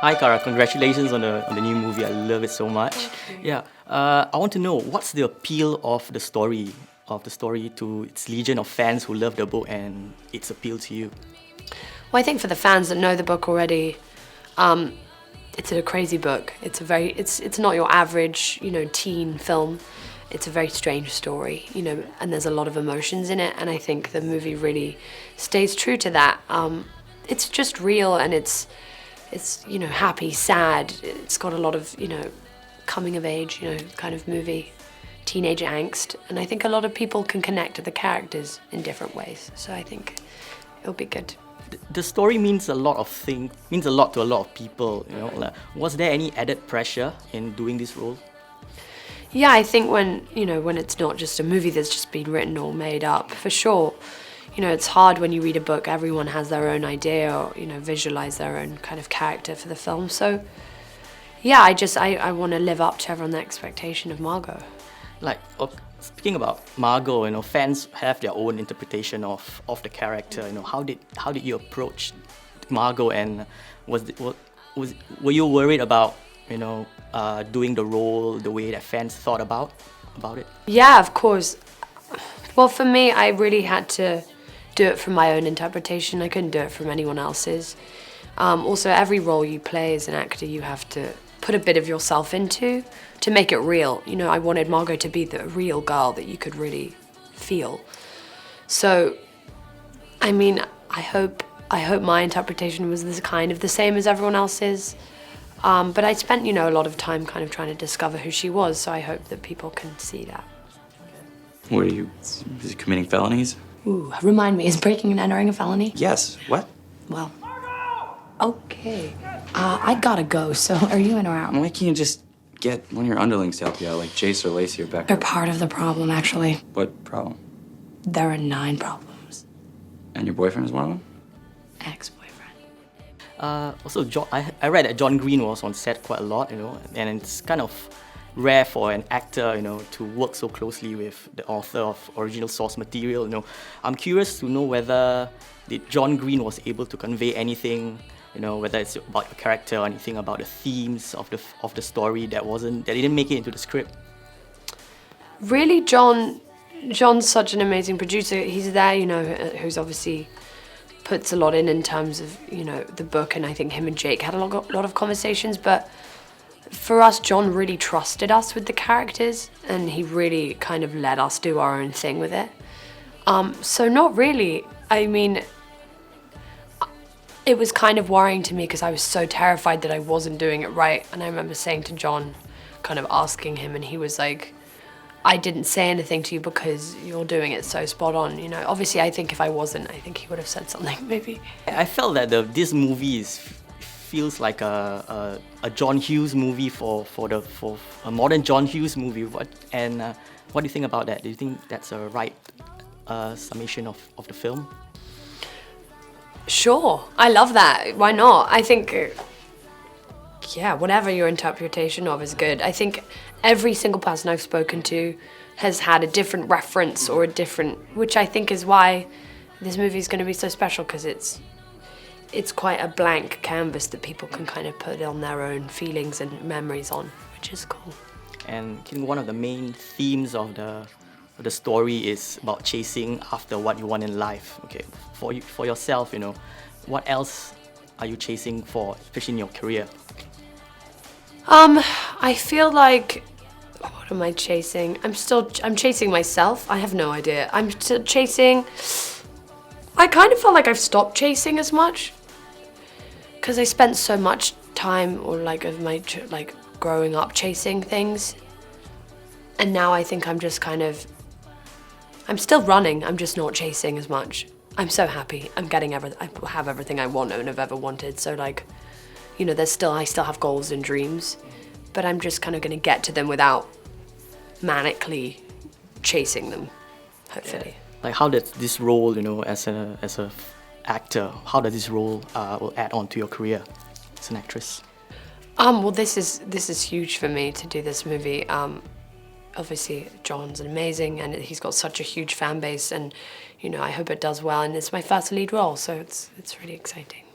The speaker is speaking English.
Hi, Cara. Congratulations on the new movie. I love it so much. Yeah. I want to know what's the appeal of the story to its legion of fans who love the book and its appeal to you. Well, I think for the fans that know the book already, it's a crazy book. It's not your average, teen film. It's a very strange story, and there's a lot of emotions in it, and I think the movie really stays true to that. It's just real, and it's happy, sad. It's got a lot of, coming of age, kind of movie, teenage angst, and I think a lot of people can connect to the characters in different ways. So I think it'll be good. The story means a lot to a lot of people. Was there any added pressure in doing this role? Yeah, I think when it's not just a movie that's just been written or made up, for sure. It's hard when you read a book. Everyone has their own idea or, visualize their own kind of character for the film. So, yeah, I want to live up to everyone's expectation of Margot. Speaking about Margot, fans have their own interpretation of the character. How did you approach Margot, and were you worried about doing the role the way that fans thought about it? Yeah, of course. Well, for me, I really had to do it from my own interpretation. I couldn't do it from anyone else's. Also, every role you play as an actor, you have to put a bit of yourself into to make it real. I wanted Margot to be the real girl that you could really feel. So, I mean, I hope my interpretation was kind of the same as everyone else's. But I spent, a lot of time kind of trying to discover who she was, so I hope that people can see that. What are you, is he committing felonies? Ooh, remind me, is breaking and entering a felony? Yes. What? Well, okay. I gotta go, so are you in or out? Why can't you just get one of your underlings to help you out, like Jace or Lacey or Becca? They're part of the problem, actually. What problem? There are 9 problems. And your boyfriend is one of them? Ex-boyfriend. Also, I read that John Green was on set quite a lot, and it's kind of rare for an actor, to work so closely with the author of original source material. I'm curious to know whether John Green was able to convey anything, whether it's about your character or anything about the themes of the story that didn't make it into the script. Really, John's such an amazing producer. He's there, who's obviously puts a lot in terms of, the book, and I think him and Jake had a lot of conversations, but for us, John really trusted us with the characters, and he really kind of let us do our own thing with it. So not really. I mean, it was kind of worrying to me because I was so terrified that I wasn't doing it right, and I remember saying to John, kind of asking him, and he was like, I didn't say anything to you because you're doing it so spot on, Obviously, I think if I wasn't, I think he would have said something, maybe. I felt that this movie feels like a John Hughes movie for a modern John Hughes movie. What do you think about that? Do you think that's a right summation of the film? Sure, I love that. Why not? I think, whatever your interpretation of is good. I think every single person I've spoken to has had a different reference or which I think is why this movie is going to be so special, because it's quite a blank canvas that people can kind of put on their own feelings and memories on, which is cool. And I think one of the main themes of the story is about chasing after what you want in life. Okay, for yourself, what else are you chasing for, especially in your career? I feel like, what am I chasing? I'm chasing myself. I have no idea. I'm still chasing. I kind of felt like I've stopped chasing as much, because I spent so much time of my growing up chasing things, and now I think I'm just I'm still running. I'm just not chasing as much. I'm so happy. I have everything I want and have ever wanted. So I still have goals and dreams, but I'm just kind of going to get to them without manically chasing them, hopefully. Like, how does this role, as a actor, how does this role will add on to your career as an actress? Well, this is huge for me to do this movie. Obviously, John's amazing, and he's got such a huge fan base, and I hope it does well. And it's my first lead role, so it's really exciting.